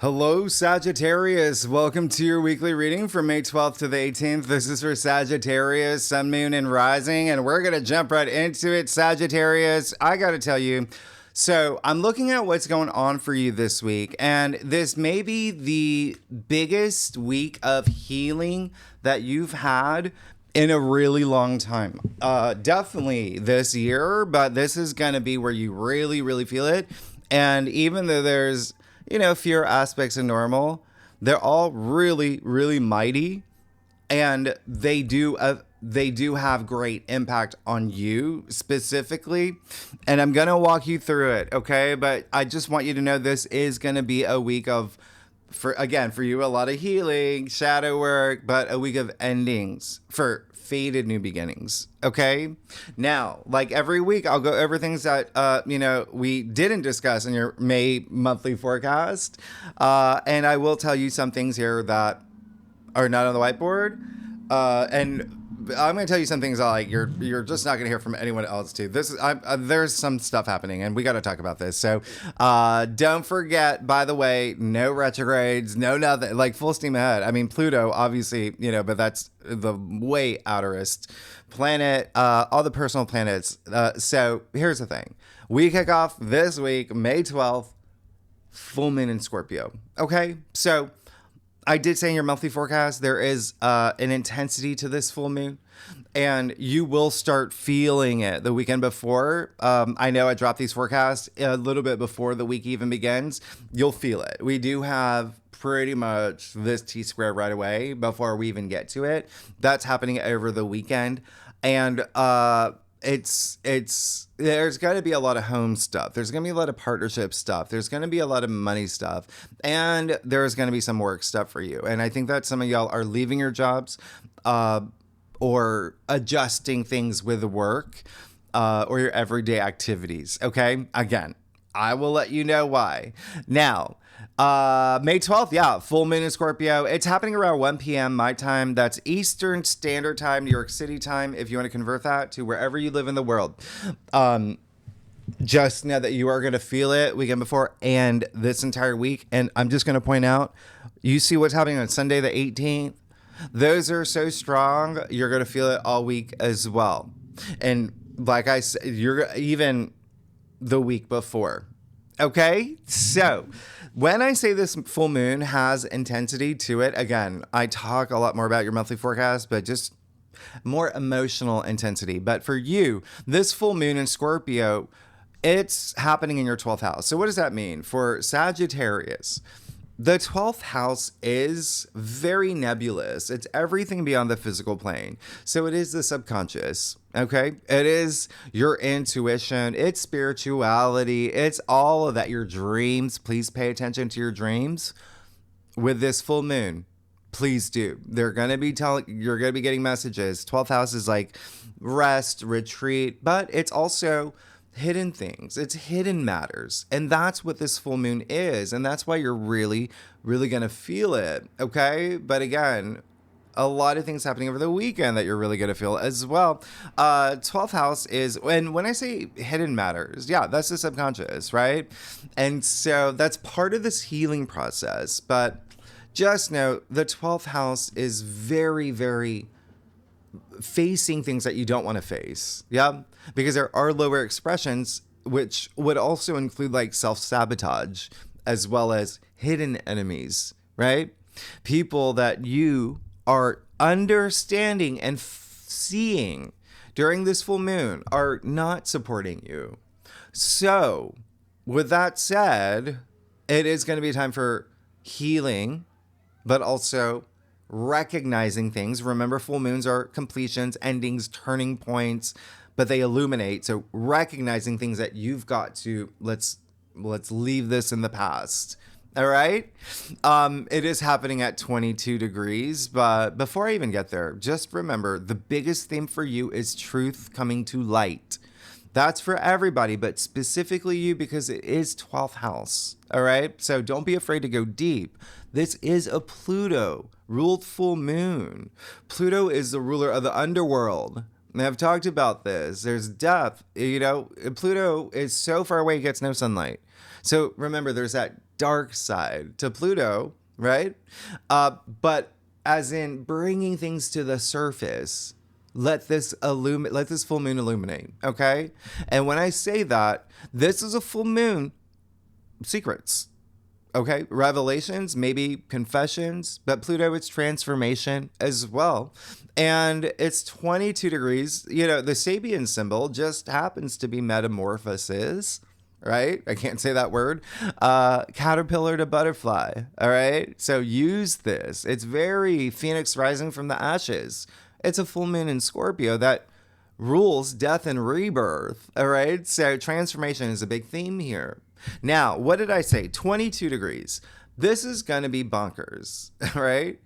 Hello, Sagittarius. Welcome to your weekly reading from May 12th to the 18th. This is for Sagittarius, Sun, Moon, and Rising, and we're going to jump right into it. Sagittarius, I got to tell you, so I'm looking at what's going on for you this week, and this may be the biggest week of healing that you've had in a really long time. Definitely this year, but this is going to be where you really, really feel it. And even though there's fewer aspects of normal, they're all really, really mighty, and they do have great impact on you specifically. And I'm gonna walk you through it, okay? But I just want you to know this is gonna be a week of, for you, a lot of healing, shadow work, but a week of endings for faded new beginnings. Okay. Now, like every week, I'll go over things that we didn't discuss in your May monthly forecast, and I will tell you some things here that are not on the whiteboard, and I'm going to tell you some things like you're just not going to hear from anyone else too. This is there's some stuff happening, and we got to talk about this. So don't forget, by the way, no retrogrades, no nothing, like full steam ahead. I mean, Pluto, obviously, but that's the way outerest planet. All the personal planets. So here's the thing: we kick off this week, May 12th, full moon in Scorpio. Okay, so I did say in your monthly forecast, there is an intensity to this full moon, and you will start feeling it the weekend before. I know I dropped these forecasts a little bit before the week even begins. You'll feel it. We do have pretty much this T-square right away before we even get to it. That's happening over the weekend. And it's there's going to be a lot of home stuff. There's going to be a lot of partnership stuff. There's going to be a lot of money stuff, and there's going to be some work stuff for you. And I think that some of y'all are leaving your jobs, or adjusting things with work, or your everyday activities. Okay. Again, I will let you know why. Now, May 12th, yeah, full moon in Scorpio. It's happening around 1 p.m. my time. That's Eastern Standard Time, New York City time, if you want to convert that to wherever you live in the world. Just know that you are going to feel it weekend before and this entire week. And I'm just going to point out, you see what's happening on Sunday the 18th? Those are so strong, you're going to feel it all week as well. And like I said, you're even the week before. Okay? So when I say this full moon has intensity to it, again, I talk a lot more about your monthly forecast, but just more emotional intensity. But for you, this full moon in Scorpio, it's happening in your 12th house. So what does that mean? For Sagittarius, the 12th house is very nebulous. It's everything beyond the physical plane. So it is the subconscious, okay? It is your intuition. It's spirituality. It's all of that. Your dreams. Please pay attention to your dreams with this full moon. Please do. They're going to be you're going to be getting messages. 12th house is like rest, retreat, but it's also hidden things. It's hidden matters. And that's what this full moon is. And that's why you're really, really going to feel it. Okay. But again, a lot of things happening over the weekend that you're really going to feel as well. 12th house is, and when I say hidden matters, yeah, that's the subconscious, right? And so that's part of this healing process. But just know the 12th house is very, very facing things that you don't want to face. Yeah. Because there are lower expressions, which would also include like self-sabotage as well as hidden enemies, right? People that you are understanding and seeing during this full moon are not supporting you. So with that said, it is going to be a time for healing, but also recognizing things. Remember, full moons are completions, endings, turning points, but they illuminate. So recognizing things that you've got to, let's leave this in the past. All right. It is happening at 22 degrees, but before I even get there, just remember the biggest theme for you is truth coming to light. That's for everybody, but specifically you, because it is 12th house. All right. So don't be afraid to go deep. This is a Pluto ruled full moon. Pluto is the ruler of the underworld. And I've talked about this. There's death. Pluto is so far away, it gets no sunlight. So remember, there's that dark side to Pluto, right? But as in bringing things to the surface. Let this full moon illuminate, okay? And when I say that, this is a full moon, secrets, okay? Revelations, maybe confessions, but Pluto, it's transformation as well. And it's 22 degrees. You know, the Sabian symbol just happens to be metamorphosis, right? I can't say that word. Caterpillar to butterfly, all right? So use this. It's very Phoenix rising from the ashes. It's a full moon in Scorpio that rules death and rebirth, all right? So transformation is a big theme here. Now, what did I say? 22 degrees. This is going to be bonkers, all right?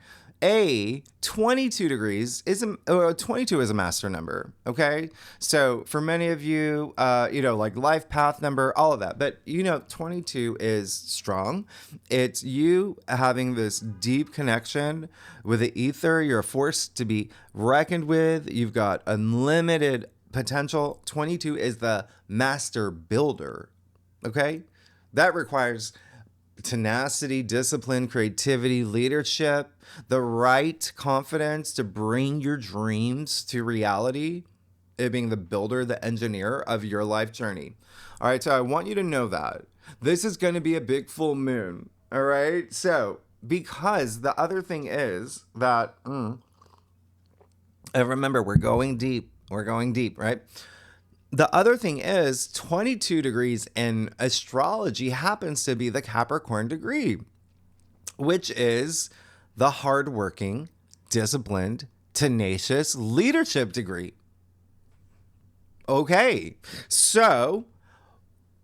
22 degrees is 22 is a master number, okay? So for many of you, like life path number, all of that. But 22 is strong. It's you having this deep connection with the ether. You're a force to be reckoned with. You've got unlimited potential. 22 is the master builder, okay? That requires tenacity, discipline, creativity, leadership, the right confidence to bring your dreams to reality, it being the builder, the engineer of your life journey. All right, so I want you to know that this is going to be a big full moon. All right, so because the other thing is that, remember, we're going deep, right? The other thing is 22 degrees in astrology happens to be the Capricorn degree, which is the hardworking, disciplined, tenacious leadership degree. Okay, so,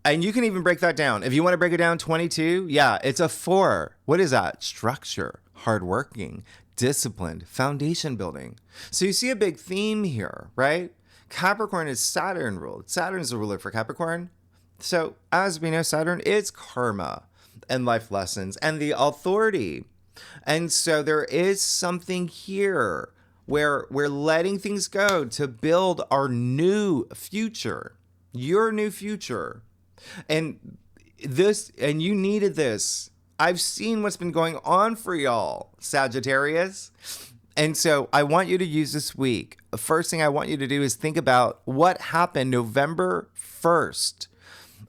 and you can even break that down. If you want to break it down, 22, yeah, it's a 4. What is that? Structure, hardworking, disciplined, foundation building. So you see a big theme here, right? Capricorn is Saturn ruled. Saturn is the ruler for Capricorn. So as we know, Saturn is karma and life lessons and the authority. And so there is something here where we're letting things go to build our new future, your new future. And you needed this. I've seen what's been going on for y'all, Sagittarius. And so I want you to use this week. The first thing I want you to do is think about what happened November 1st,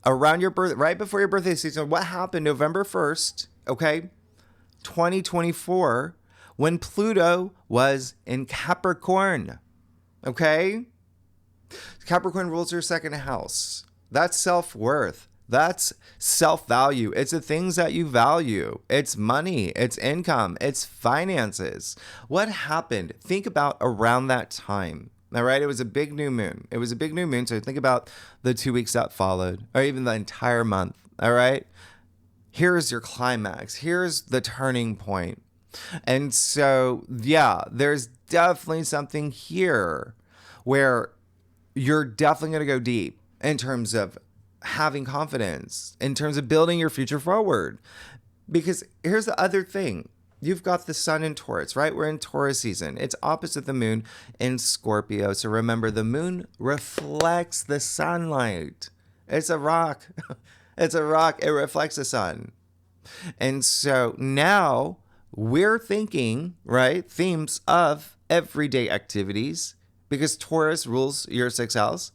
around your birth, right before your birthday season. What happened November 1st, okay, 2024, when Pluto was in Capricorn, okay? Capricorn rules your second house. That's self-worth. That's self-value. It's the things that you value. It's money. It's income. It's finances. What happened? Think about around that time. All right. It was a big new moon. So think about the 2 weeks that followed, or even the entire month. All right. Here's your climax. Here's the turning point. And so, yeah, there's definitely something here where you're definitely going to go deep in terms of having confidence, in terms of building your future forward. Because here's the other thing. You've got the sun in Taurus, right? We're in Taurus season. It's opposite the moon in Scorpio. So remember, the moon reflects the sunlight. It's a rock. It's a rock. It reflects the sun. And so now we're thinking, right, themes of everyday activities, because Taurus rules your 6th house.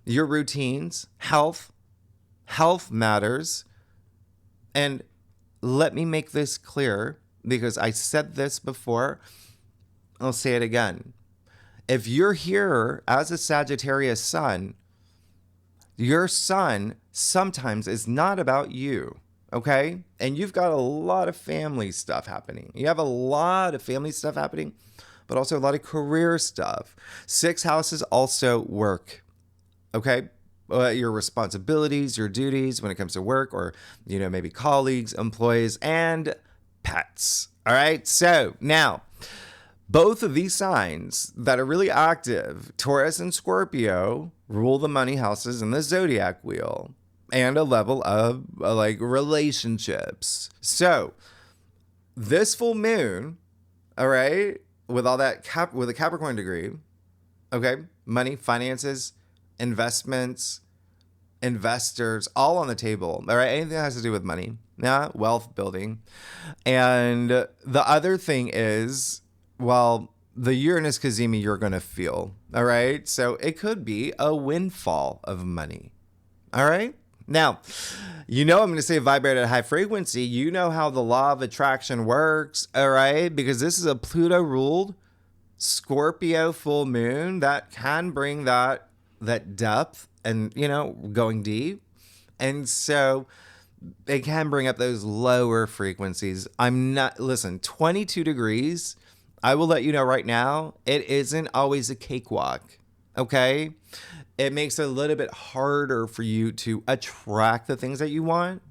Your routines, health matters. And let me make this clear, because I said this before, I'll say it again. If you're here as a Sagittarius sun, your sun sometimes is not about you, okay? And you've got a lot of family stuff happening. You have a lot of family stuff happening, but also a lot of career stuff. 6 houses also work. Okay, your responsibilities, your duties when it comes to work, or, maybe colleagues, employees, and pets. All right. So now, both of these signs that are really active, Taurus and Scorpio, rule the money houses in the zodiac wheel and a level of relationships. So this full moon, all right, with all that with a Capricorn degree, okay, money, finances, investments, investors, all on the table. All right. Anything that has to do with money. Yeah, wealth building. And the other thing is, well, the Uranus Kazemi you're going to feel. All right. So it could be a windfall of money. All right. Now, I'm going to say vibrate at a high frequency. You know how the law of attraction works. All right. Because this is a Pluto ruled Scorpio full moon that can bring that depth and, going deep. And so it can bring up those lower frequencies. 22 degrees. I will let you know right now, it isn't always a cakewalk. Okay. It makes it a little bit harder for you to attract the things that you want.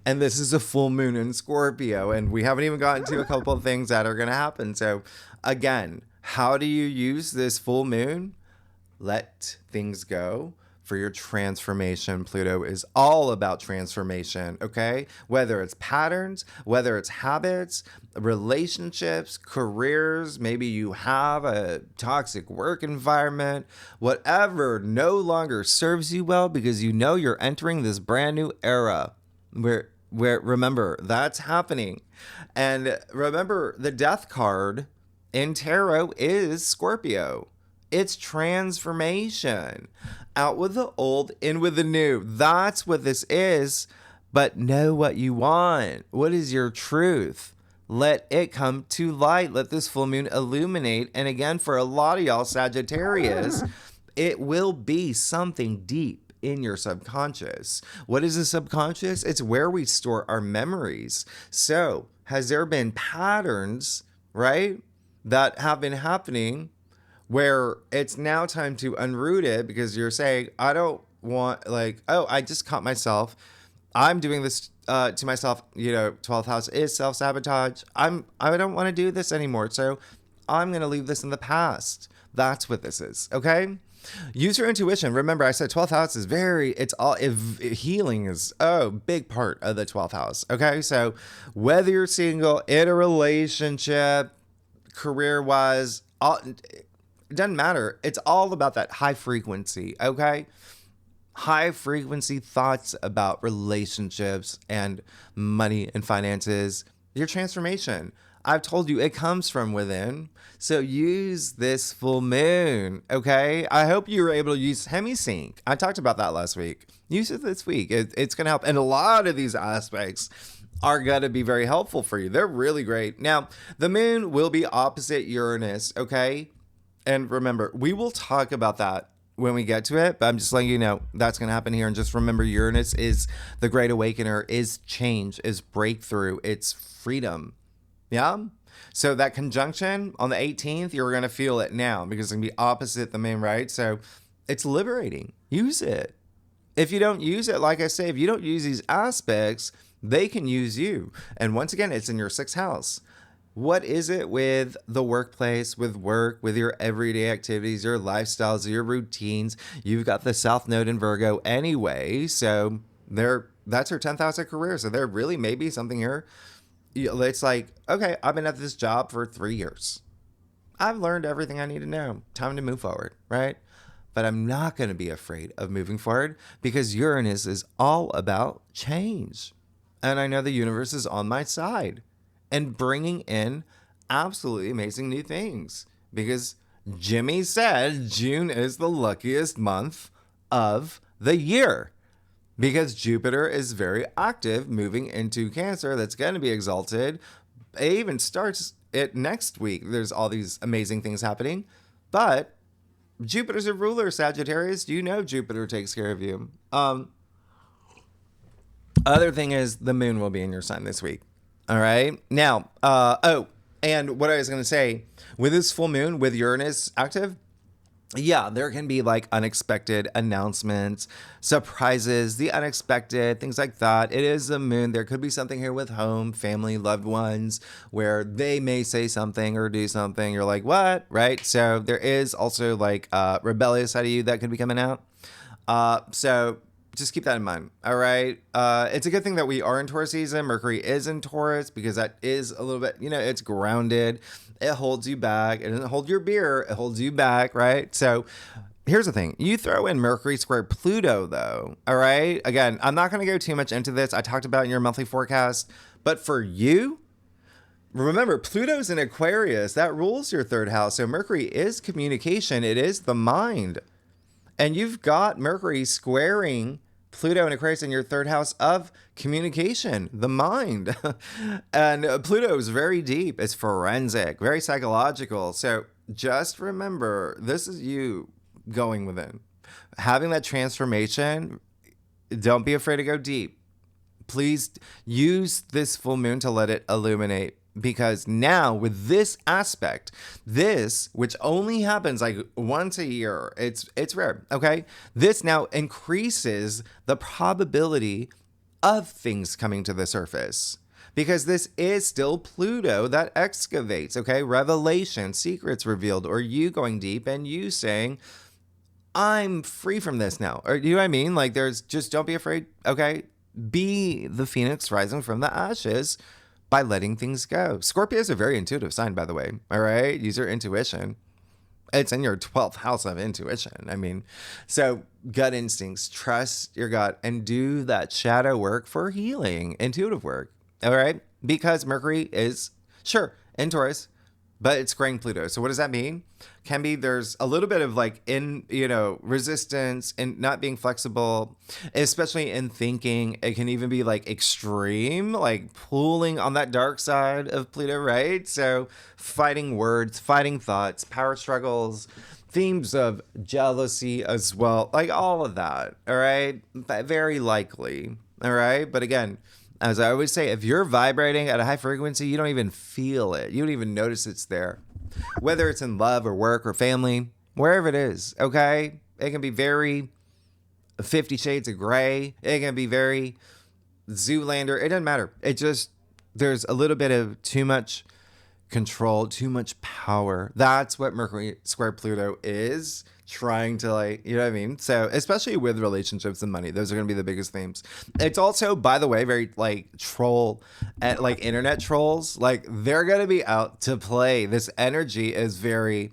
And this is a full moon in Scorpio, and we haven't even gotten to a couple of things that are going to happen. So again, how do you use this full moon? Let things go for your transformation. Pluto is all about transformation, okay? Whether it's patterns, whether it's habits, relationships, careers, maybe you have a toxic work environment, whatever no longer serves you well because you're entering this brand new era where remember, that's happening. And remember, the death card in tarot is Scorpio. It's transformation. Out with the old, in with the new. That's what this is. But know what you want. What is your truth? Let it come to light. Let this full moon illuminate. And again, for a lot of y'all Sagittarius, it will be something deep in your subconscious. What is the subconscious? It's where we store our memories. So has there been patterns, right, that have been happening where it's now time to unroot it because you're saying, I don't want, I just caught myself. I'm doing this to myself, 12th house is self-sabotage. I don't want to do this anymore. So I'm going to leave this in the past. That's what this is. Okay. Use your intuition. Remember, I said 12th house is healing is a big part of the 12th house. Okay. So whether you're single, in a relationship, career-wise, it doesn't matter. It's all about that high frequency, okay? High frequency thoughts about relationships and money and finances. Your transformation. I've told you it comes from within. So use this full moon, okay? I hope you were able to use HemiSync. I talked about that last week. Use it this week. It's going to help. And a lot of these aspects are going to be very helpful for you. They're really great. Now, the moon will be opposite Uranus, okay? And remember, we will talk about that when we get to it, but I'm just letting you know that's going to happen here. And just remember, Uranus is the great awakener, is change, is breakthrough, it's freedom. Yeah? So that conjunction on the 18th, you're going to feel it now because it's going to be opposite the moon, right? So it's liberating. Use it. If you don't use it, like I say, if you don't use these aspects, they can use you. And once again, it's in your 6th house. What is it with the workplace, with work, with your everyday activities, your lifestyles, your routines? You've got the South Node in Virgo anyway. So that's her 10th house of career. So there really may be something here. It's like, okay, I've been at this job for 3 years. I've learned everything I need to know. Time to move forward, right? But I'm not going to be afraid of moving forward because Uranus is all about change. And I know the universe is on my side and bringing in absolutely amazing new things because Jimmy said June is the luckiest month of the year because Jupiter is very active moving into Cancer. That's going to be exalted. It even starts it next week. There's all these amazing things happening, but Jupiter's a ruler, Sagittarius. You know Jupiter takes care of you. Other thing is the moon will be in your sign this week. All right. Now, and what I was going to say, with this full moon, with Uranus active, yeah, there can be like unexpected announcements, surprises, the unexpected, things like that. It is the moon. There could be something here with home, family, loved ones, where they may say something or do something. You're like, what? Right? So there is also like rebellious side of you that could be coming out. So just keep that in mind. All right. It's a good thing that we are in Taurus season. Mercury is in Taurus because that is a little bit, it's grounded. It holds you back. It doesn't hold your beer. It holds you back. Right. So Here's the thing. You throw in Mercury square Pluto, though. All right. Again, I'm not going to go too much into this. I talked about it in your monthly forecast. But for you, remember, Pluto's in Aquarius. That rules your third house. So Mercury is communication. It is the mind. And you've got Mercury squaring Pluto in Aquarius in your third house of communication, the mind. And Pluto is very deep. It's forensic, very psychological. So just remember, this is you going within. Having that transformation, don't be afraid to go deep. Please use this full moon to let it illuminate. Because now with this aspect, this, which only happens like once a year, it's rare, okay? This now increases the probability of things coming to the surface. Because this is still Pluto that excavates, okay? Revelation, secrets revealed, or you going deep and you saying, I'm free from this now. Or you know what I mean? Like there's just, don't be afraid, okay? Be the phoenix rising from the ashes by letting things go. Scorpio is a very intuitive sign, by the way. All right. Use your intuition. It's in your 12th house of intuition. I mean, so gut instincts, trust your gut and do that shadow work for healing, intuitive work. All right. Because Mercury is, sure, in Taurus, but it's squaring Pluto. So what does that mean? Can be there's a little bit of like resistance and not being flexible, especially in thinking. It can even be like extreme, like pulling on that dark side of Pluto, right? So fighting words, fighting thoughts, power struggles, themes of jealousy as well, like all of that. All right. Very likely. All right. But again, as I always say, if you're vibrating at a high frequency, you don't even feel it. You don't even notice it's there. Whether it's in love or work or family, wherever it is, okay? It can be very 50 Shades of Grey. It can be very Zoolander. It doesn't matter. It just, there's a little bit of too much control, too much power. That's what Mercury square Pluto is. Trying to like, you know what I mean? So especially with relationships and money, those are going to be the biggest themes. It's also, by the way, very like troll at like internet trolls. Like they're going to be out to play. This energy is very,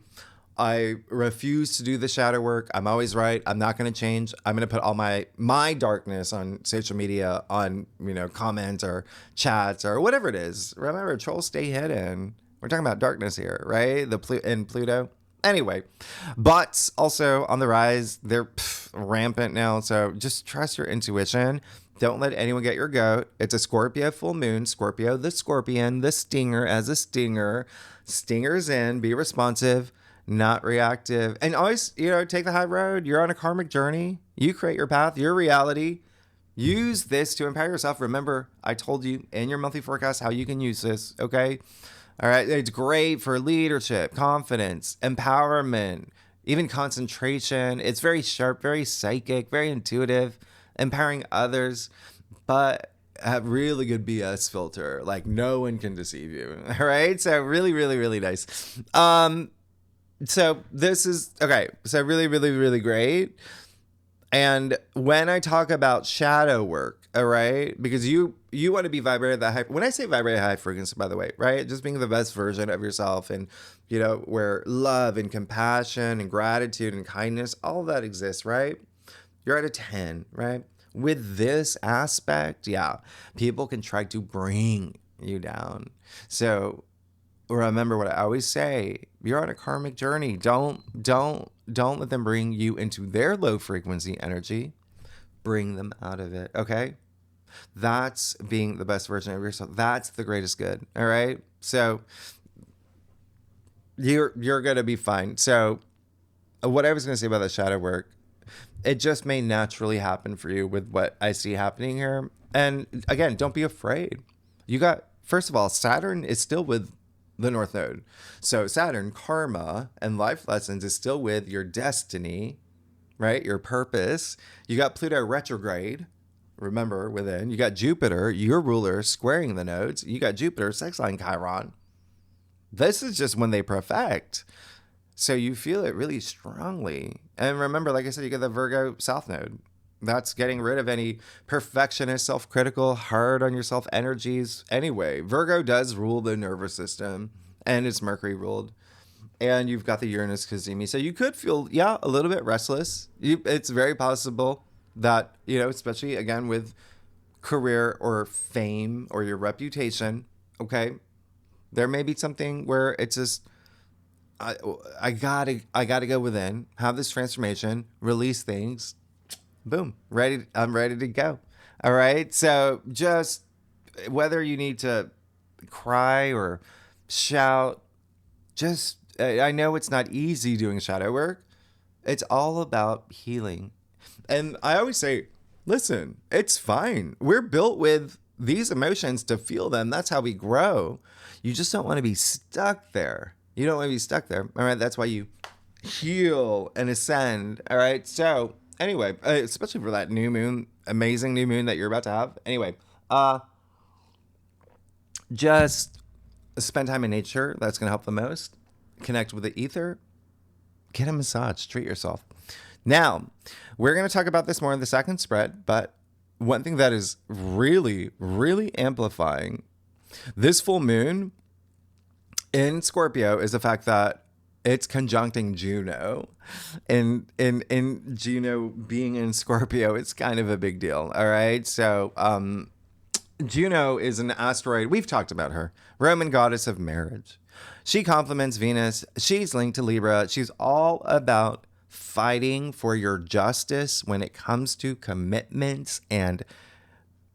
I refuse to do the shadow work. I'm always right. I'm not going to change. I'm going to put all my darkness on social media, on, comments or chats or whatever it is. Remember, trolls stay hidden. We're talking about darkness here, right? In Pluto. Anyway, but also on the rise, they're rampant now. So just trust your intuition. Don't let anyone get your goat. It's a Scorpio full moon. Scorpio, the scorpion, the stinger as a stinger. Stingers in, be responsive, not reactive. And always, take the high road. You're on a karmic journey. You create your path, your reality. Use this to empower yourself. Remember, I told you in your monthly forecast how you can use this, okay? All right. It's great for leadership, confidence, empowerment, even concentration. It's very sharp, very psychic, very intuitive, empowering others, but have really good BS filter. Like no one can deceive you. All right. So really, really, really nice. So this is okay. So really, really, really great. And when I talk about shadow work, all right, because you want to be vibrated at that high. When I say vibrate at high frequency, by the way, right, just being the best version of yourself, and where love and compassion and gratitude and kindness, all of that exists, right? You're at a 10, right? With this aspect, yeah, people can try to bring you down. So remember what I always say: you're on a karmic journey. Don't let them bring you into their low frequency energy. Bring them out of it. Okay. That's being the best version of yourself. That's the greatest good. All right. So you're going to be fine. So what I was going to say about the shadow work, it just may naturally happen for you with what I see happening here. And again, don't be afraid. First of all, Saturn is still with the North Node. So Saturn, karma and life lessons is still with your destiny, right? Your purpose. You got Pluto retrograde. Remember, within. You got Jupiter, your ruler, squaring the nodes. You got Jupiter, sextile Chiron. This is just when they perfect. So you feel it really strongly. And remember, like I said, you get the Virgo South Node. That's getting rid of any perfectionist, self-critical, hard on yourself energies. Anyway, Virgo does rule the nervous system, and it's Mercury ruled. And you've got the Uranus Cazimi. So you could feel, a little bit restless. It's very possible that, especially again with career or fame or your reputation, okay, there may be something where it's just, I gotta go within, have this transformation, release things, boom, I'm ready to go. All right. So just whether you need to cry or shout, just, I know it's not easy doing shadow work. It's all about healing. And I always say, listen, it's fine. We're built with these emotions to feel them. That's how we grow. You just don't want to be stuck there. You don't want to be stuck there. All right. That's why you heal and ascend. All right. So anyway, especially for that new moon, amazing new moon that you're about to have. Anyway, just spend time in nature. That's going to help the most. Connect with the ether. Get a massage. Treat yourself. Now, we're going to talk about this more in the second spread, but one thing that is really, really amplifying this full moon in Scorpio is the fact that it's conjuncting Juno. And in Juno being in Scorpio, it's kind of a big deal. All right. So, Juno is an asteroid. We've talked about her. Roman goddess of marriage. She complements Venus. She's linked to Libra. She's all about fighting for your justice when it comes to commitments and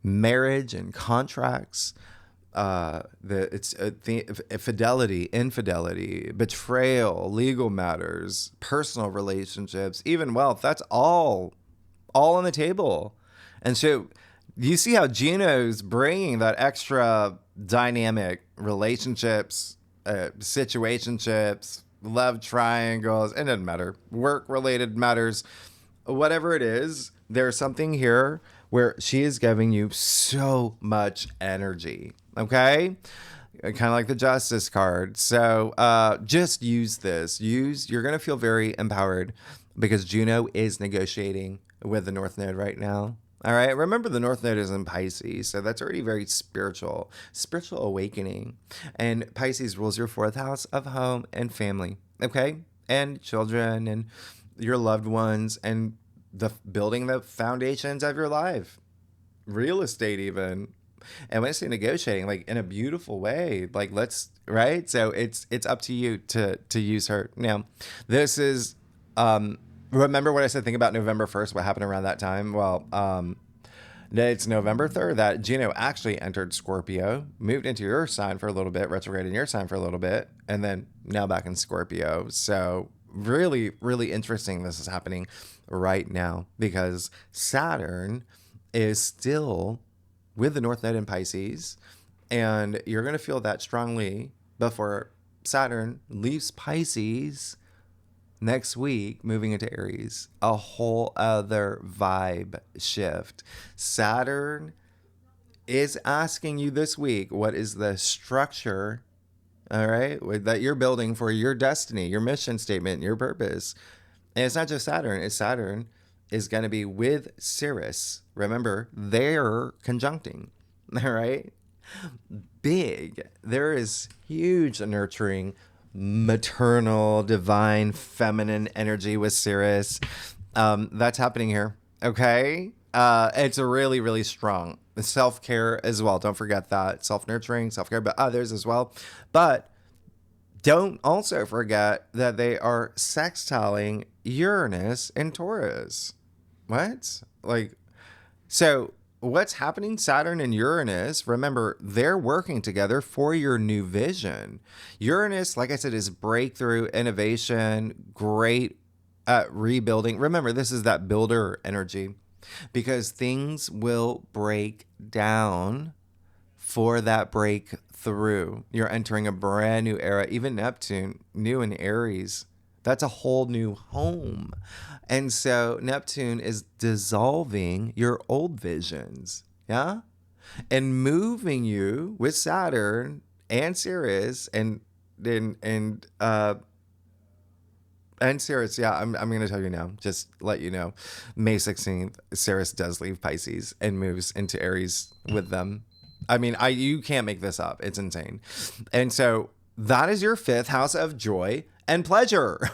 marriage and contracts. Fidelity, infidelity, betrayal, legal matters, personal relationships, even wealth. That's all on the table. And so you see how Juno's bringing that extra dynamic relationships, situationships, love triangles. It doesn't matter. Work-related matters. Whatever it is, there's something here where she is giving you so much energy. Okay? Kind of like the Justice card. So just use this. You're going to feel very empowered because Juno is negotiating with the North Node right now. All right. Remember, the North Node is in Pisces, so that's already very spiritual awakening. And Pisces rules your fourth house of home and family. Okay. And children and your loved ones and building the foundations of your life, real estate, even. And when I say negotiating, like in a beautiful way, like right. So it's up to you to use her. Now, this is, remember what I said, think about November 1st, what happened around that time? Well, it's November 3rd that Juno actually entered Scorpio, moved into your sign for a little bit, retrograde in your sign for a little bit, and then now back in Scorpio. So really, really interesting this is happening right now because Saturn is still with the North Node in Pisces, and you're going to feel that strongly before Saturn leaves Pisces next week, moving into Aries. A whole other vibe shift. Saturn is asking you this week, what is the structure, all right, that you're building for your destiny, your mission statement, your purpose. And it's not just Saturn. Saturn is going to be with Sirius. Remember, they're conjuncting, all right? Big. There is huge nurturing, maternal, divine, feminine energy with Sirius. That's happening here, okay? It's a really, really strong. Self-care as well. Don't forget that. Self-nurturing, self-care, but others as well. But don't also forget that they are sextiling Uranus and Taurus. What? So what's happening? Saturn and Uranus, remember, they're working together for your new vision. Uranus, like I said, is breakthrough, innovation, great at rebuilding. Remember, this is that builder energy because things will break down for that breakthrough. You're entering a brand new era. Even Neptune, new in Aries, that's a whole new home. And so Neptune is dissolving your old visions, yeah? And moving you with Saturn and Sirius and Sirius, yeah, I'm going to tell you now, just let you know, May 16th, Sirius does leave Pisces and moves into Aries with them. I mean, you can't make this up. It's insane. And so that is your fifth house of joy and pleasure.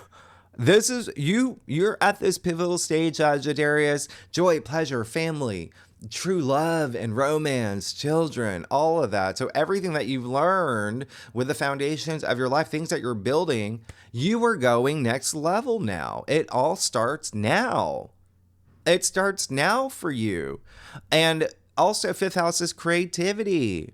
This is you're at this pivotal stage, Sagittarius. Joy, pleasure, family, true love and romance, children, all of that. So everything that you've learned with the foundations of your life, things that you're building, you are going next level now. It all starts now. It starts now for you. And also, fifth house is creativity.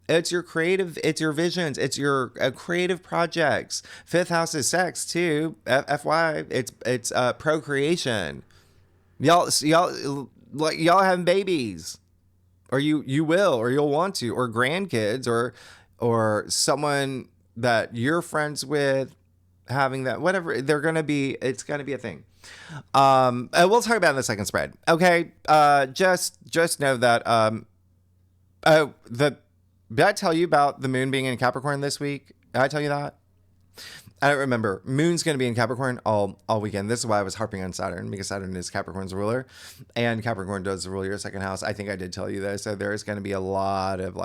It's your creative, it's your visions, it's your creative projects. Fifth house is sex too. FY, it's procreation. Y'all having babies, or you will, or you'll want to, or grandkids, or someone that you're friends with having that, whatever they're gonna be. It's gonna be a thing. We'll talk about it in the second spread. Okay. Just know that did I tell you about the moon being in Capricorn this week? Did I tell you that? I don't remember. Moon's going to be in Capricorn all weekend. This is why I was harping on Saturn, because Saturn is Capricorn's ruler, and Capricorn does rule your second house. I think I did tell you this. So there is going to be a lot of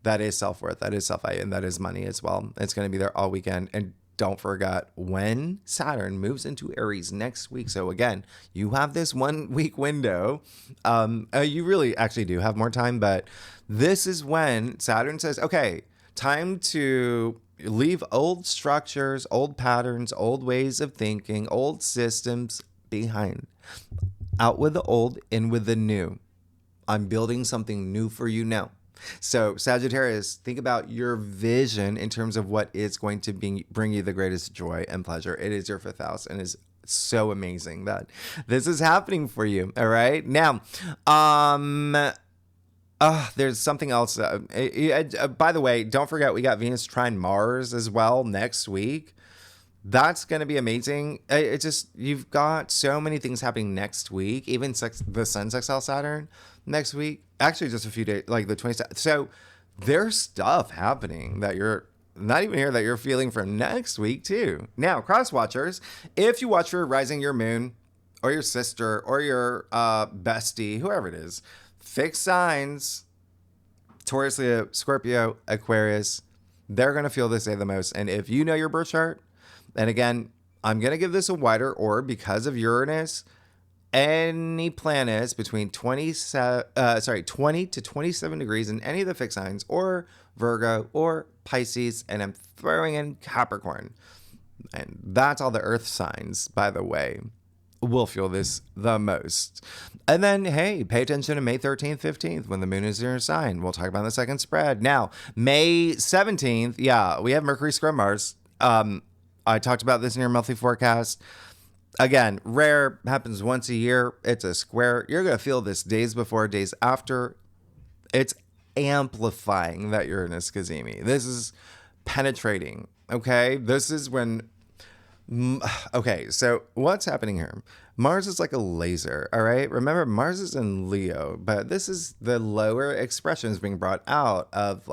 that is self-worth, that is self-value, and that is money as well. It's going to be there all weekend. And don't forget when Saturn moves into Aries next week. So again, you have this 1 week window. You really actually do have more time, but this is when Saturn says, okay, time to leave old structures, old patterns, old ways of thinking, old systems behind. Out with the old, in with the new. I'm building something new for you now. So Sagittarius, think about your vision in terms of what is going to bring you the greatest joy and pleasure. It is your fifth house, and is so amazing that this is happening for you. All right. Now, there's something else. By the way, don't forget, we got Venus trine Mars as well next week. That's going to be amazing. It's just, you've got so many things happening next week. Even the Sun sextile Saturn next week. Actually, just a few days, like the 27th. So there's stuff happening that you're not even here that you're feeling from next week too. Now, cross watchers, if you watch your rising, your moon, or your sister, or your bestie, whoever it is, fixed signs, Taurus, Leo, Scorpio, Aquarius, they're going to feel this day the most. And if you know your birth chart, and again, I'm going to give this a wider orb because of Uranus. Any planets between 20 to 27 degrees in any of the fixed signs, or Virgo, or Pisces, and I'm throwing in Capricorn. And that's all the earth signs, by the way, will feel this the most. And then, hey, pay attention to May 13th, 15th, when the moon is in your sign. We'll talk about the second spread. Now, May 17th, yeah, we have Mercury square Mars. I talked about this in your monthly forecast. Again, rare, happens once a year. It's a square. You're going to feel this days before, days after. It's amplifying that Uranus Kazemi. This is penetrating, okay? This is when... Okay, so what's happening here? Mars is like a laser, all right? Remember, Mars is in Leo, but this is the lower expressions being brought out of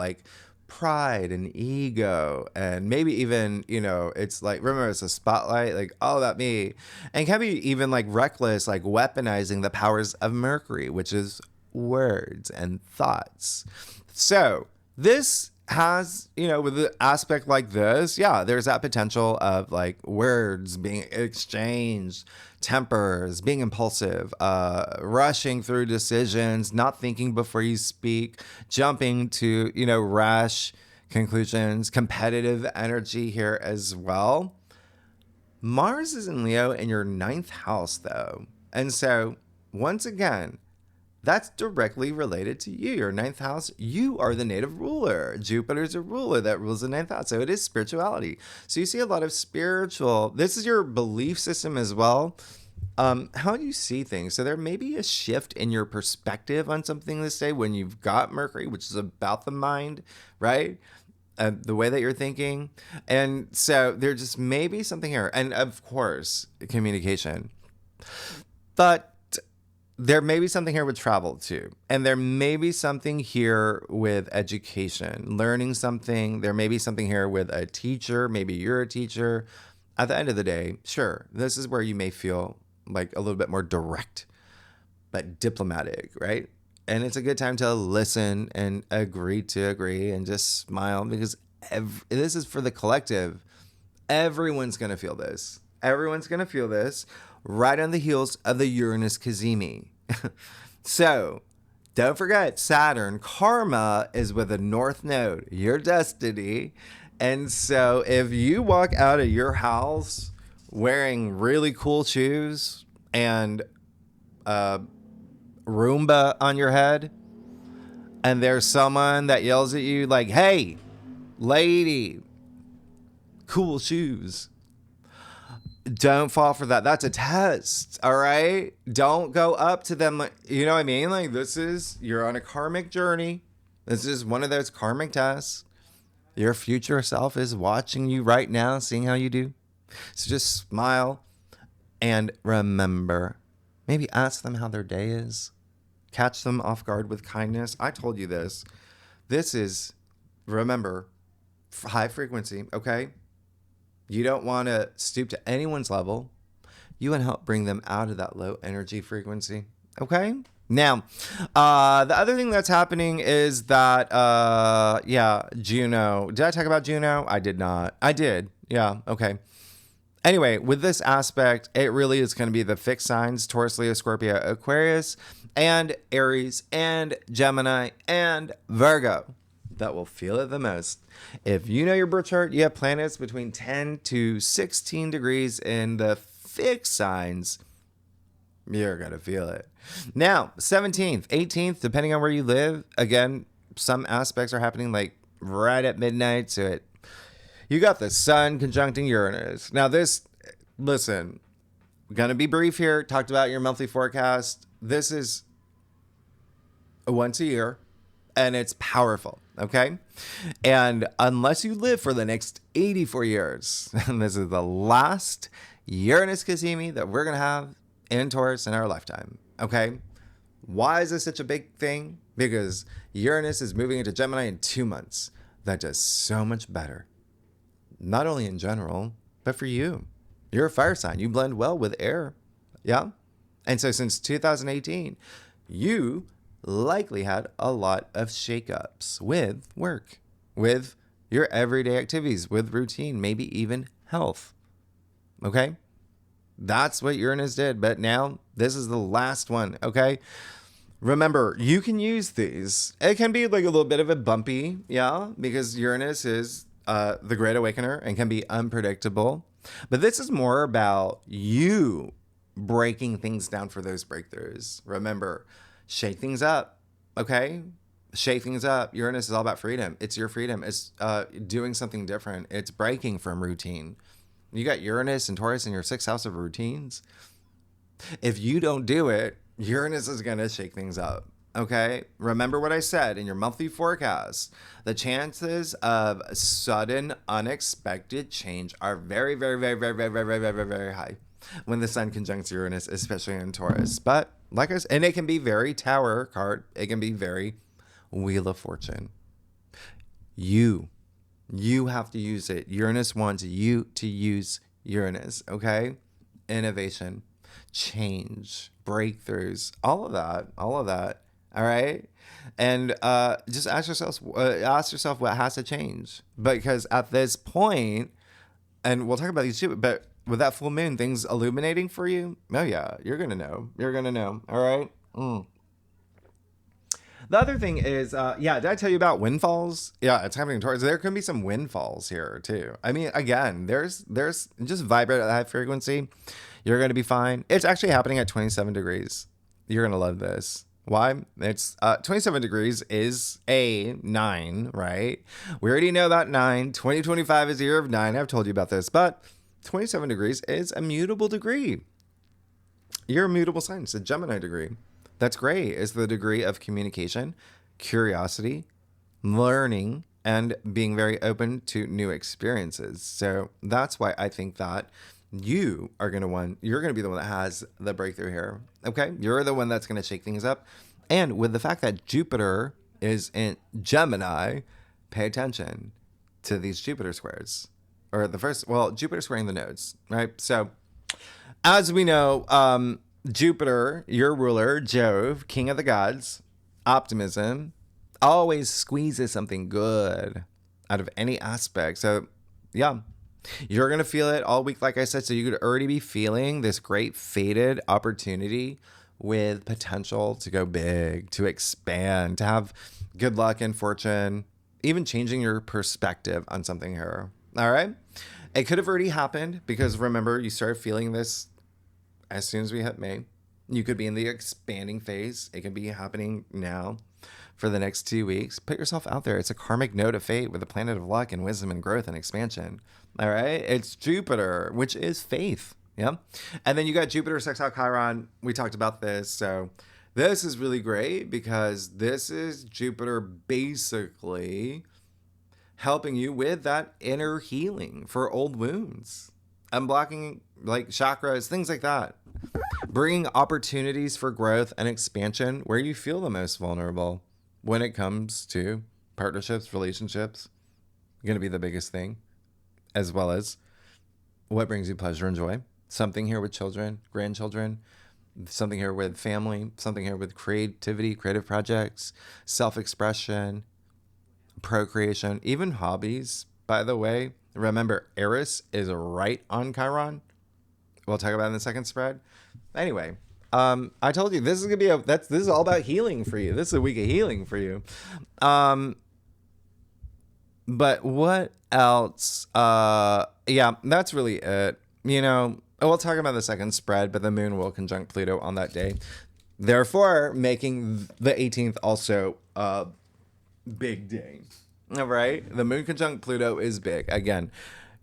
pride and ego, and maybe even, it's remember, it's a spotlight, all about me, and can be even reckless, weaponizing the powers of Mercury, which is words and thoughts. So this has, with an aspect like this, yeah, there's that potential of words being exchanged, tempers, being impulsive, rushing through decisions, not thinking before you speak, jumping to, rash conclusions, competitive energy here as well. Mars is in Leo in your 9th house, though. And so, once again, that's directly related to you. Your 9th house, you are the native ruler. Jupiter's a ruler that rules the 9th house. So it is spirituality. So you see a lot of spiritual, this is your belief system as well. How do you see things? So there may be a shift in your perspective on something this day when you've got Mercury, which is about the mind, right? The way that you're thinking. And so there just may be something here. And of course, communication. But there may be something here with travel too. And there may be something here with education, learning something. There may be something here with a teacher. Maybe you're a teacher. At the end of the day, sure, this is where you may feel a little bit more direct, but diplomatic, right? And it's a good time to listen and agree to agree and just smile, because this is for the collective. Everyone's going to feel this. Everyone's going to feel this right on the heels of the Uranus Cazimi. So don't forget, Saturn, karma is with a North Node, your destiny. And so if you walk out of your house wearing really cool shoes and Roomba on your head, and there's someone that yells at you like, hey, lady, cool shoes. Don't fall for that. That's a test. All right. Don't go up to them. You know what I mean? Like, you're on a karmic journey. This is one of those karmic tests. Your future self is watching you right now, seeing how you do. So just smile and remember. Maybe ask them how their day is. Catch them off guard with kindness. I told you this. This is, remember, high frequency, okay? You don't want to stoop to anyone's level. You want to help bring them out of that low energy frequency, okay? Now, the other thing that's happening is that, Juno. Did I talk about Juno? I did not. I did. Yeah, okay. Anyway, with this aspect, it really is going to be the fixed signs, Taurus, Leo, Scorpio, Aquarius, and Aries, and Gemini, and Virgo that will feel it the most. If you know your birth chart, you have planets between 10 to 16 degrees in the fixed signs, you're going to feel it. Now, 17th, 18th, depending on where you live, again, some aspects are happening like right at midnight, so you got the sun conjuncting Uranus. Now listen, we're going to be brief here. Talked about your monthly forecast. This is once a year, and it's powerful, okay? And unless you live for the next 84 years, and this is the last Uranus Cazimi that we're going to have in Taurus in our lifetime, okay? Why is this such a big thing? Because Uranus is moving into Gemini in 2 months. That does so much better. Not only in general, but for you. You're a fire sign. You blend well with air. Yeah? And so since 2018, you likely had a lot of shakeups with work, with your everyday activities, with routine, maybe even health. Okay? That's what Uranus did. But now this is the last one. Okay? Remember, you can use these. It can be like a little bit of a bumpy, yeah, because Uranus is the Great Awakener and can be unpredictable. But this is more about you breaking things down for those breakthroughs. Remember, shake things up, okay? Shake things up. Uranus is all about freedom. It's your freedom. It's doing something different. It's breaking from routine. You got Uranus and Taurus in your 6th house of routines. If you don't do it, Uranus is going to shake things up. Okay, remember what I said in your monthly forecast. The chances of sudden, unexpected change are very, very, very, very, very, very, very, very, very high when the sun conjuncts Uranus, especially in Taurus. But like I said, and it can be very Tower card. It can be very Wheel of Fortune. You have to use it. Uranus wants you to use Uranus. Okay, innovation, change, breakthroughs, all of that. All right. And just ask yourself what has to change. Because at this point, and we'll talk about these too, but with that full moon, things illuminating for you. Oh, yeah. You're going to know. All right. The other thing is, did I tell you about windfalls? Yeah, it's happening towards. There can be some windfalls here too. I mean, again, there's just vibrate at a high frequency. You're going to be fine. It's actually happening at 27 degrees. You're going to love this. Why? It's 27 degrees is a 9, right? We already know that 9. 2025 is the year of 9. I've told you about this, but 27 degrees is a mutable degree. You're a mutable sign. It's a Gemini degree. That's great. It's the degree of communication, curiosity, learning, and being very open to new experiences. So that's why I think that you're going to be the one that has the breakthrough here. Okay. You're the one that's going to shake things up. And with the fact that Jupiter is in Gemini, pay attention to these Jupiter squares Jupiter squaring the nodes, right? So as we know, Jupiter, your ruler, Jove, king of the gods, optimism, always squeezes something good out of any aspect. So yeah, You're going to feel it all week, like I said. So you could already be feeling this great fated opportunity with potential to go big, to expand, to have good luck and fortune, even changing your perspective on something here. All right. It could have already happened because remember, you started feeling this as soon as we hit May. You could be in the expanding phase. It can be happening now for the next 2 weeks. Put yourself out there. It's a karmic node of fate with a planet of luck and wisdom and growth and expansion. All right. It's Jupiter, which is faith. Yeah. And then you got Jupiter sextile Chiron. We talked about this. So this is really great because this is Jupiter basically helping you with that inner healing for old wounds, unblocking like chakras, things like that. Bringing opportunities for growth and expansion where you feel the most vulnerable when it comes to partnerships, relationships. Going to be the biggest thing, as well as what brings you pleasure and joy. Something here with children, grandchildren, something here with family, something here with creativity, creative projects, self-expression, procreation, even hobbies. By the way, remember, Eris is right on Chiron. We'll talk about it in the second spread. Anyway, I told you this is gonna be this is all about healing for you. This is a week of healing for you. But what else? Yeah, that's really it. You know, we'll talk about the second spread, but the moon will conjunct Pluto on that day. Therefore, making the 18th also a big day. All right. The moon conjunct Pluto is big. Again,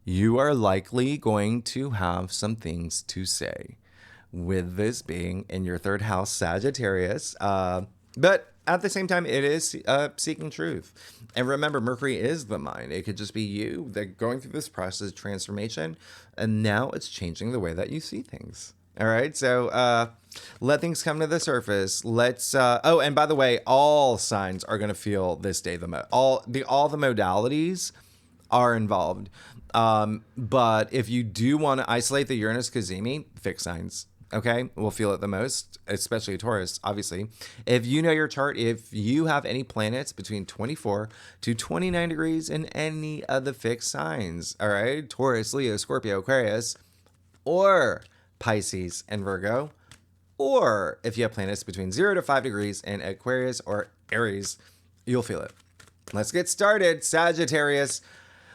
you are likely going to have some things to say with this being in your third house, Sagittarius. But at the same time, it is seeking truth. And remember, Mercury is the mind. It could just be you that going through this process of transformation. And now it's changing the way that you see things. All right. So let things come to the surface. Let's. Oh, and by the way, all signs are going to feel this day all the modalities are involved. But if you do want to isolate the Uranus Cazimi, fixed signs. Okay, we'll feel it the most, especially Taurus, obviously. If you know your chart, if you have any planets between 24 to 29 degrees in any of the fixed signs, all right, Taurus, Leo, Scorpio, Aquarius, or Pisces and Virgo, or if you have planets between 0 to 5 degrees in Aquarius or Aries, you'll feel it. Let's get started, Sagittarius.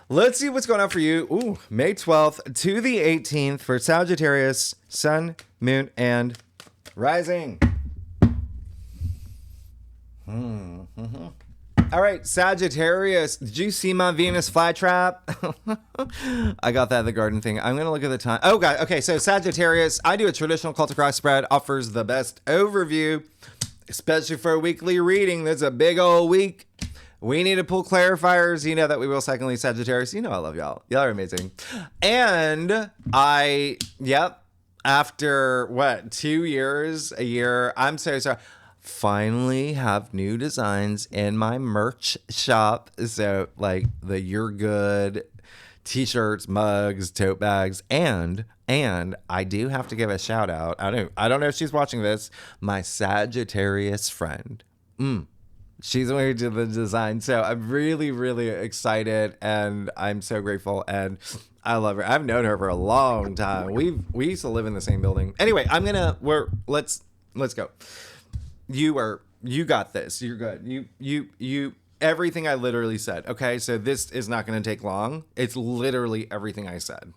Let's see what's going on for you. Ooh, May 12th to the 18th for Sagittarius, Sun, Moon, and Rising. All right, Sagittarius. Did you see my Venus flytrap? I got that at the garden thing. I'm going to look at the time. Oh, God. Okay, so Sagittarius, I do a traditional Cultic Rock spread, offers the best overview, especially for a weekly reading. There's a big old week. We need to pull clarifiers. You know that we will. Secondly, Sagittarius. You know I love y'all. Y'all are amazing. And after what, 2 years, a year, I'm so sorry. Finally have new designs in my merch shop. So like the You're Good t-shirts, mugs, tote bags, and I do have to give a shout out. I don't know if she's watching this. My Sagittarius friend. She's the one who did the design. So I'm really, really excited and I'm so grateful and I love her. I've known her for a long time. We used to live in the same building. Anyway, let's go. You got this. You're good. You everything I literally said. Okay. So this is not going to take long. It's literally everything I said.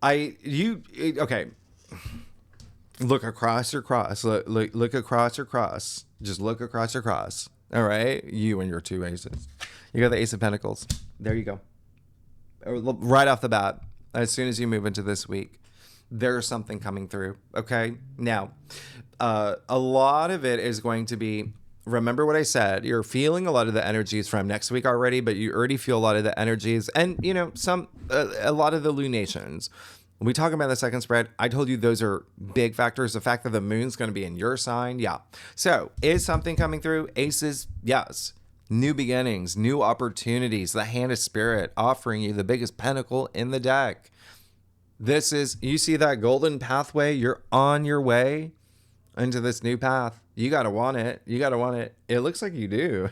Okay. Look across your cross. Look across your cross. Just look across your cross. All right. You and your two aces. You got the Ace of Pentacles. There you go. Right off the bat, as soon as you move into this week, there's something coming through. Okay. Now, a lot of it is going to be, remember what I said, you're feeling a lot of the energies from next week already, but you already feel a lot of the energies and, you know, a lot of the lunations. When we talk about the second spread, I told you those are big factors. The fact that the moon's going to be in your sign. Yeah. So is something coming through? Aces. Yes. New beginnings, new opportunities, the hand of spirit offering you the biggest pentacle in the deck. You see that golden pathway? You're on your way into this new path. You got to want it. You got to want it. It looks like you do.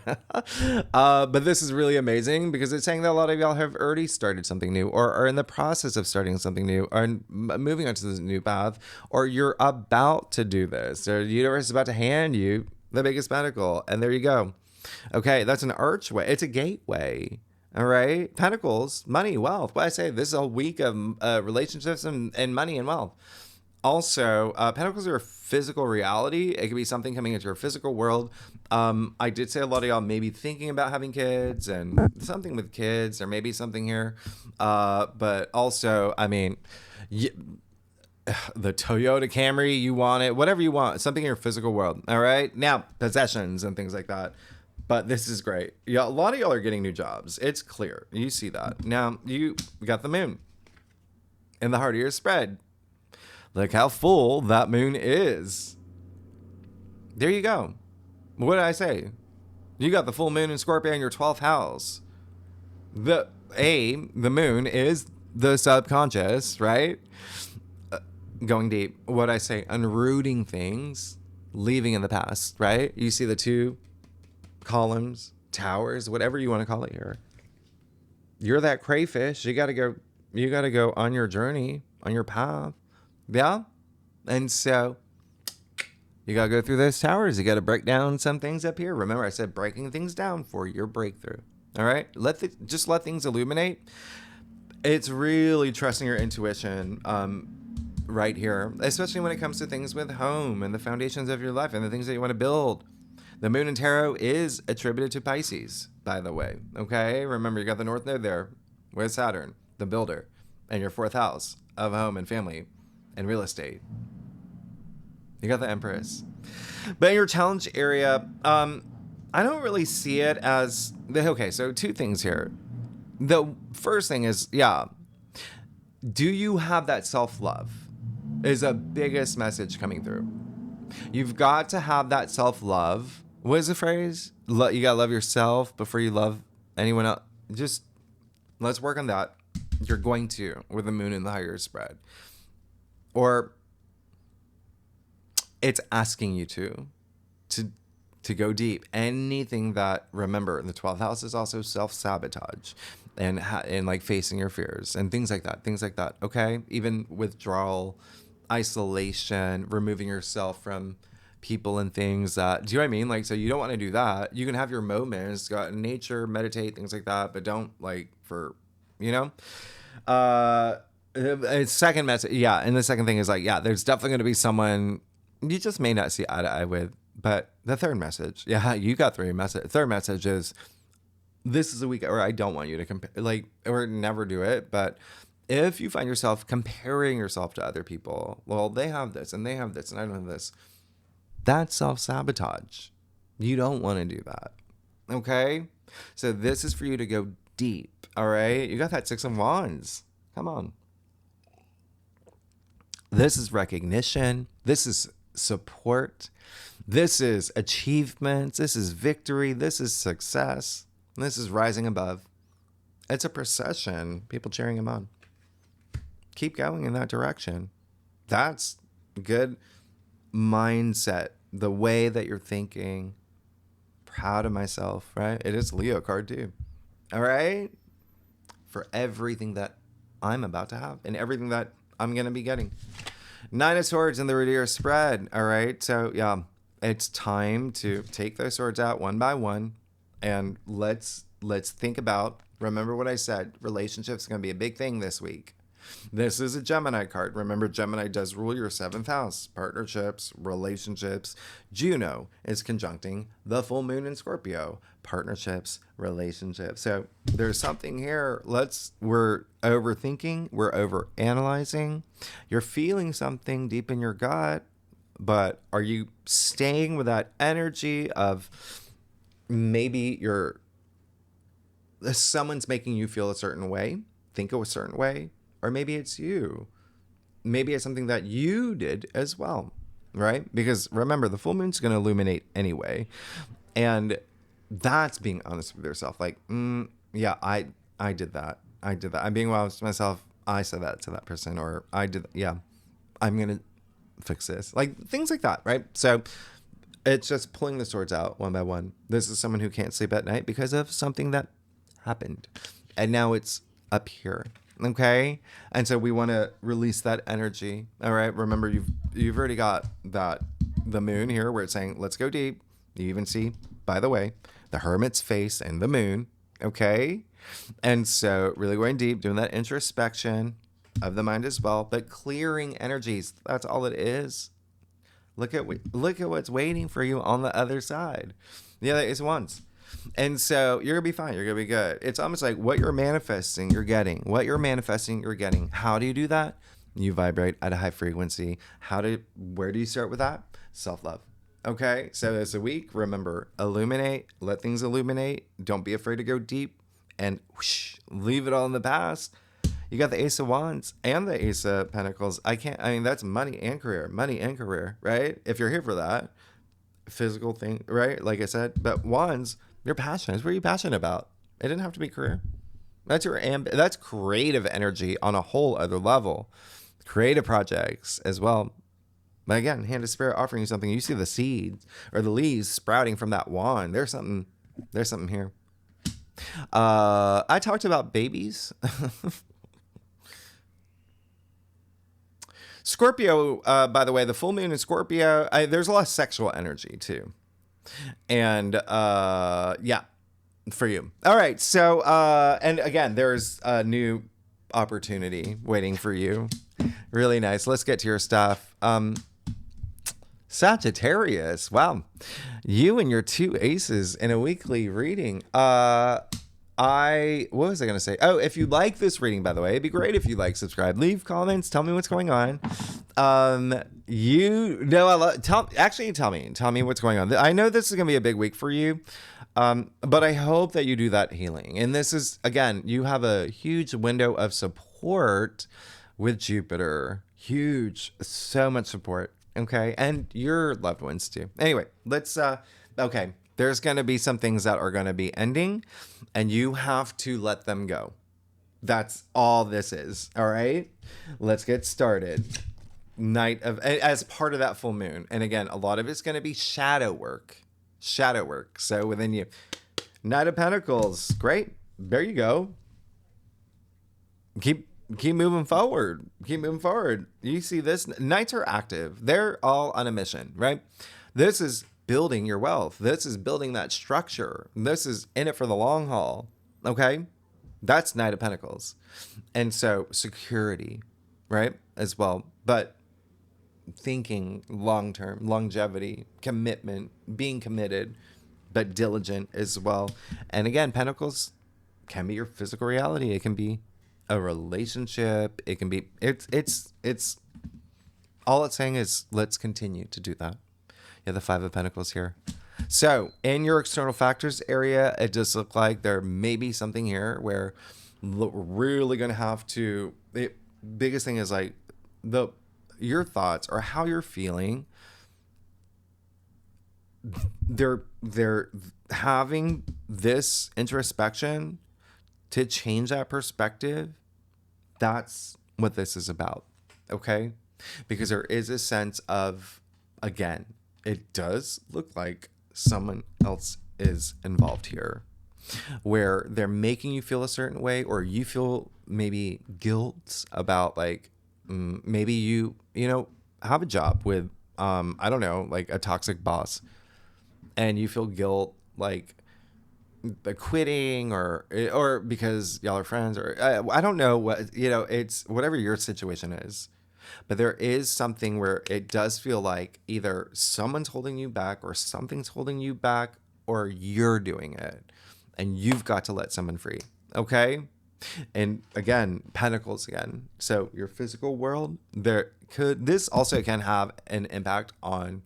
But this is really amazing because it's saying that a lot of y'all have already started something new or are in the process of starting something new or moving on to this new path, or you're about to do this. Or the universe is about to hand you the biggest pentacle. And there you go. Okay, that's an archway. It's a gateway. All right. Pentacles, money, wealth. What I say, this is a week of relationships and money and wealth. Also, pentacles are a physical reality. It could be something coming into your physical world. I did say a lot of y'all may be thinking about having kids and something with kids, or maybe something here. But also, I mean, the Toyota Camry, you want it, whatever you want, something in your physical world. All right. Now, possessions and things like that. But this is great. Yeah, a lot of y'all are getting new jobs. It's clear. You see that. Now, you got the moon in the heart of your spread. Look how full that moon is. There you go. What did I say? You got the full moon in Scorpio in your 12th house. The moon is the subconscious, right? Going deep. What I say? Unrooting things, leaving in the past, right? You see the two columns, towers, whatever you want to call it here. You're that crayfish. You got to go on your journey, on your path. Yeah. And so you got to go through those towers. You got to break down some things up here. Remember, I said breaking things down for your breakthrough. All right. Just let things illuminate. It's really trusting your intuition right here, especially when it comes to things with home and the foundations of your life and the things that you want to build. The moon in tarot is attributed to Pisces, by the way. Okay. Remember, you got the North Node there with Saturn, the builder, and your 4th house of home and family and real estate. You got the Empress. But in your challenge area, I don't really see it as okay, so two things here. The first thing is, do you have that self-love? Is a biggest message coming through. You've got to have that self-love. What is the phrase? You got to love yourself before you love anyone else. Just let's work on that. You're going to, with the moon in the higher spread. Or it's asking you to go deep. Anything that, remember, the 12th house is also self-sabotage and like facing your fears and things like that. Okay. Even withdrawal, isolation, removing yourself from people and things that, do you know what I mean? Like, so you don't want to do that. You can have your moments, go out in nature, meditate, things like that, but don't second message. Yeah. And the second thing is like, there's definitely going to be someone you just may not see eye to eye with. But the third message, you got three message. Third message is, this is a week where I don't want you to compare, or never do it. But if you find yourself comparing yourself to other people, well, they have this and they have this and I don't have this. That's self-sabotage. You don't want to do that. Okay. So this is for you to go deep. All right. You got that 6 of Wands. Come on. This is recognition. This is support. This is achievements. This is victory. This is success. This is rising above. It's a procession. People cheering him on. Keep going in that direction. That's good mindset. The way that you're thinking. Proud of myself, right? It is Leo card too. All right? For everything that I'm about to have and everything that I'm going to be getting. 9 of Swords in the Redeer spread. All right. So, it's time to take those swords out one by one. And let's think about, remember what I said, relationships are going to be a big thing this week. This is a Gemini card. Remember, Gemini does rule your 7th house, partnerships, relationships. Juno is conjuncting the full moon in Scorpio, partnerships, relationships. So there's something here. We're overthinking, we're overanalyzing. You're feeling something deep in your gut, but are you staying with that energy of maybe someone's making you feel a certain way, think a certain way? Or maybe it's you. Maybe it's something that you did as well, right? Because remember, the full moon's going to illuminate anyway. And that's being honest with yourself. Like, I did that. I'm being honest with myself. I said that to that person. Or I did, I'm going to fix this. Like, things like that, right? So It's just pulling the swords out one by one. This is someone who can't sleep at night because of something that happened. And now it's up here. Okay? And so we want to release that energy. All right? Remember, you've already got the moon here where it's saying, let's go deep. You even see, by the way, the hermit's face and the moon. Okay? And so really going deep, doing that introspection of the mind as well, but clearing energies. That's all it is. Look at what's waiting for you on the other side. Yeah, it's once. And so you're going to be fine. You're going to be good. It's almost like what you're manifesting, you're getting. What you're manifesting, you're getting. How do you do that? You vibrate at a high frequency. Where do you start with that? Self-love. Okay? So as a week, remember, illuminate, let things illuminate. Don't be afraid to go deep and whoosh, leave it all in the past. You got the Ace of Wands and the Ace of Pentacles. That's money and career, right? If you're here for that physical thing, right? Like I said, but Wands, you're passionate. What are you passionate about? It didn't have to be career. That's creative energy on a whole other level. Creative projects as well. But again, hand of spirit offering you something. You see the seeds or the leaves sprouting from that wand. There's something here. I talked about babies. Scorpio, by the way, the full moon in Scorpio, there's a lot of sexual energy too. And yeah, for you. All right. So, and again, there's a new opportunity waiting for you. Really nice. Let's get to your stuff. Sagittarius. Wow. You and your two aces in a weekly reading. What was I going to say? Oh, if you like this reading, by the way, it'd be great if you subscribe, leave comments, tell me what's going on. Tell me what's going on. I know this is going to be a big week for you. But I hope that you do that healing. And this is, again, you have a huge window of support with Jupiter. Huge, so much support. Okay. And your loved ones too. Anyway, okay. There's going to be some things that are going to be ending and you have to let them go. That's all this is. All right. Let's get started. As part of that full moon. And again, a lot of it's going to be shadow work. So within you, Knight of Pentacles. Great. There you go. Keep moving forward. You see this? Knights are active. They're all on a mission, right? This is building your wealth. This is building that structure. This is in it for the long haul. Okay? That's Knight of Pentacles. And so security, right? As well. But thinking long-term, longevity, commitment, being committed, but diligent as well. And again, Pentacles can be your physical reality. It can be a relationship. It can be, it's all it's saying is let's continue to do that. Yeah, the Five of Pentacles here. So in your external factors area, it does look like there may be something here where we're really going to have to, the biggest thing is your thoughts or how you're feeling. They're having this introspection to change that perspective. That's what this is about. Okay? Because there is a sense of, again, it does look like someone else is involved here where they're making you feel a certain way, or you feel maybe guilt about maybe you have a job with, I don't know, a toxic boss, and you feel guilt, quitting or because y'all are friends, or I don't know what, it's whatever your situation is. But there is something where it does feel like either someone's holding you back or something's holding you back, or you're doing it and you've got to let someone free. Okay. And again, Pentacles again. So your physical world, this also can have an impact on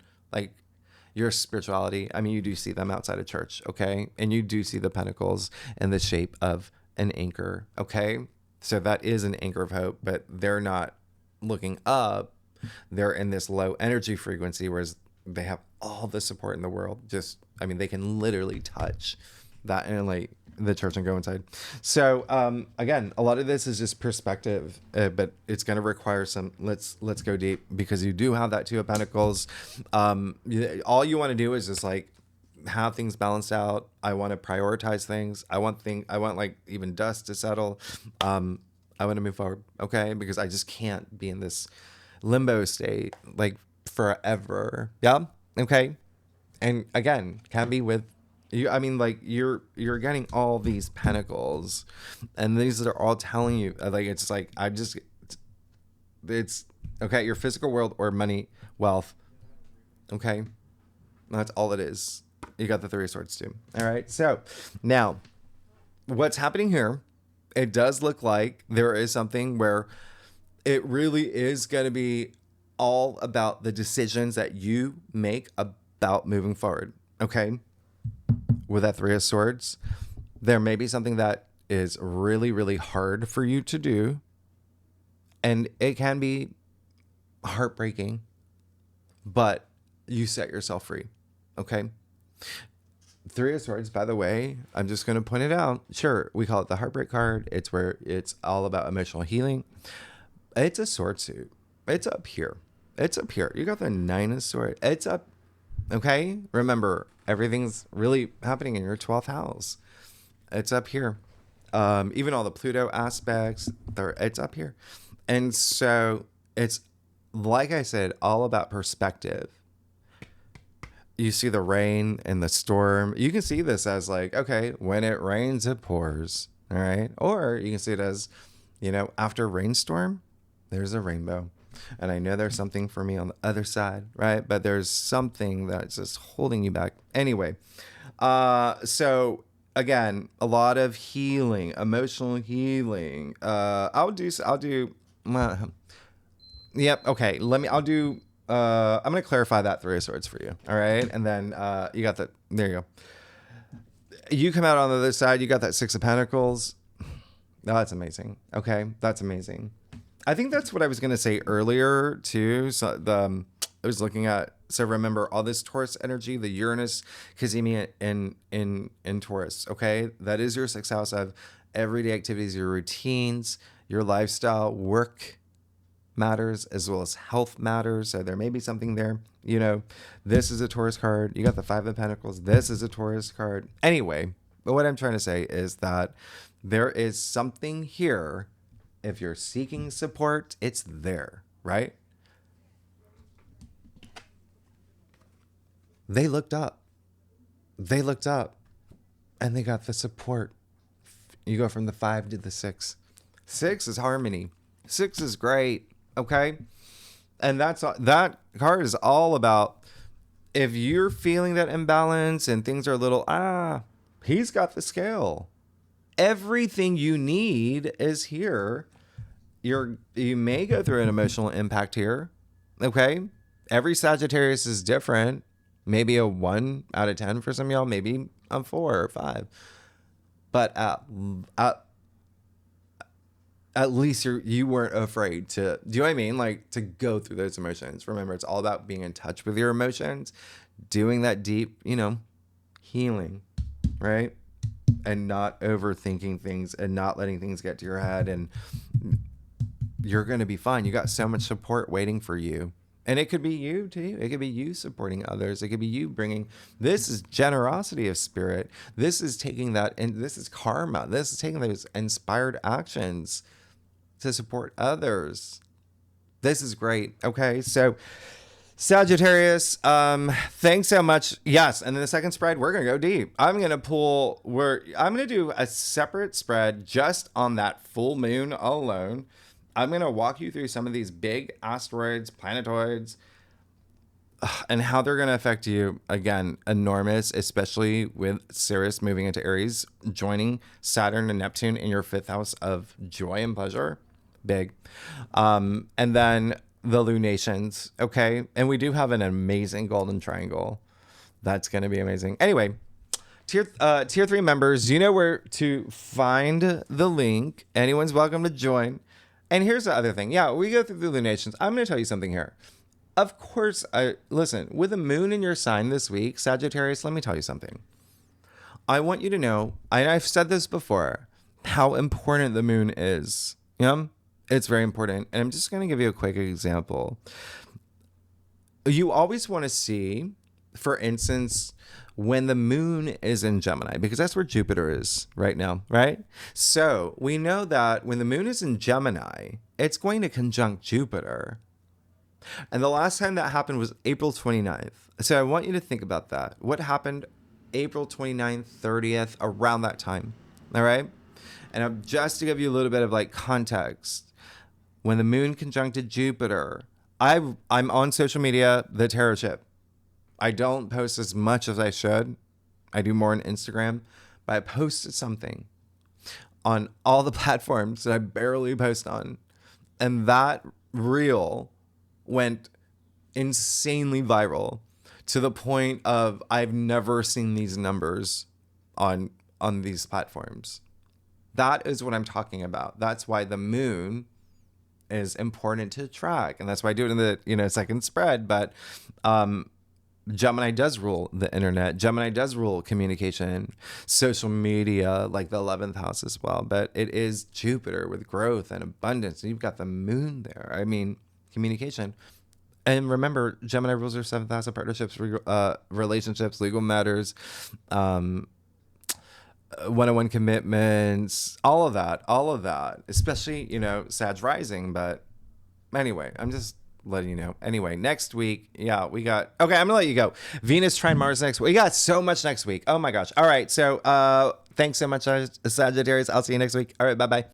your spirituality. I mean, you do see them outside of church. Okay. And you do see the Pentacles in the shape of an anchor. Okay. So that is an anchor of hope, but they're not looking up. They're in this low energy frequency, whereas they have all the support in the world. They can literally touch that and the church and go inside. So again, a lot of this is just perspective, but it's going to require some. Let's go deep, because you do have that Two of Pentacles. All you want to do is just like have things balanced out. I want to prioritize things. I want like even dust to settle. I want to move forward, okay? Because I just can't be in this limbo state like forever. Yeah, okay. And again, can be with you. I mean, like you're getting all these pentacles, and these are all telling you like it's like it's okay. Your physical world or money, wealth. Okay, that's all it is. You got the Three of Swords too. All right. So now, what's happening here? It does look like there is something where it really is going to be all about the decisions that you make about moving forward. Okay. With that Three of Swords, there may be something that is really, really hard for you to do. And it can be heartbreaking, but you set yourself free. Okay. Three of Swords, by the way, I'm just going to point it out. Sure, we call it the heartbreak card. It's where it's all about emotional healing. It's a sword suit. It's up here. It's up here. You got the Nine of Swords. It's up. Okay. Remember, everything's really happening in your 12th house. It's up here. Even all the Pluto aspects, it's up here. And so it's, like I said, all about perspective. You see the rain and the storm. You can see this as like, okay, when it rains, it pours. All right. Or you can see it as, after a rainstorm, there's a rainbow. And I know there's something for me on the other side, right? But there's something that's just holding you back. Anyway, so again, a lot of healing, emotional healing. I'll do. Yep. Okay. I'm going to clarify that Three of Swords for you. All right. And then you got that. There you go. You come out on the other side. You got that Six of Pentacles. Oh, that's amazing. Okay. That's amazing. I think that's what I was going to say earlier too. So I was looking at, so remember all this Taurus energy, the Uranus, Cazimi in Taurus. Okay. That is your 6th house of everyday activities, your routines, your lifestyle, work matters, as well as health matters. So there may be something there. This is a Taurus card. You got the Five of Pentacles. This is a Taurus card. Anyway, but what I'm trying to say is that there is something here. If you're seeking support, it's there, right? They looked up. And they got the support. You go from the 5 to the 6. 6 is harmony. 6 is great. Okay. And that card is all about, if you're feeling that imbalance and things are a little, he's got the scale. Everything you need is here. You may go through an emotional impact here. Okay. Every Sagittarius is different. Maybe a 1 out of 10 for some of y'all, maybe a 4 or 5. But at least you weren't afraid to, do you know what I mean? Like, to go through those emotions. Remember, it's all about being in touch with your emotions, doing that deep, healing, right? And not overthinking things and not letting things get to your head. And you're going to be fine. You got so much support waiting for you. And it could be you too. It could be you supporting others. It could be you bringing, this is generosity of spirit. This is taking that, and this is karma. This is taking those inspired actions to support others. This is great. Okay. So Sagittarius, thanks so much. Yes. And then the second spread, we're going to go deep. I'm going to do a separate spread just on that full moon alone. I'm going to walk you through some of these big asteroids, planetoids, and how they're going to affect you. Again, enormous, especially with Sirius moving into Aries, joining Saturn and Neptune in your 5th house of joy and pleasure. Big. And then the lunations. Okay. And we do have an amazing golden triangle. That's going to be amazing. Anyway, tier 3 members, you know where to find the link. Anyone's welcome to join. And here's the other thing. Yeah, we go through the lunations. I'm going to tell you something here. Of course, listen, with the moon in your sign this week, Sagittarius, let me tell you something. I want you to know, and I've said this before, how important the moon is. Yeah, it's very important. And I'm just going to give you a quick example. You always want to see, for instance, when the moon is in Gemini, because that's where Jupiter is right now, right? So we know that when the moon is in Gemini, it's going to conjunct Jupiter. And the last time that happened was April 29th. So I want you to think about that. What happened April 29th, 30th, around that time, all right? And just to give you a little bit of like context, when the moon conjuncted Jupiter, I'm on social media, the Tarot Chip. I don't post as much as I should. I do more on Instagram, but I posted something on all the platforms that I barely post on. And that reel went insanely viral to the point of I've never seen these numbers on these platforms. That is what I'm talking about. That's why the moon is important to track. And that's why I do it in the, second spread. But Gemini does rule the internet. Gemini does rule communication, social media, like the 11th house as well. But it is Jupiter with growth and abundance. And you've got the moon there. I mean, communication. And remember, Gemini rules your 7th house of partnerships, relationships, legal matters, one-on-one commitments, all of that, especially, Sag rising. But anyway, I'm just letting you know. Anyway, next week, okay, I'm gonna let you go. Venus trine Mars next week. We got so much next week. Oh my gosh. All right. So thanks so much, Sagittarius. I'll see you next week. All right. Bye-bye.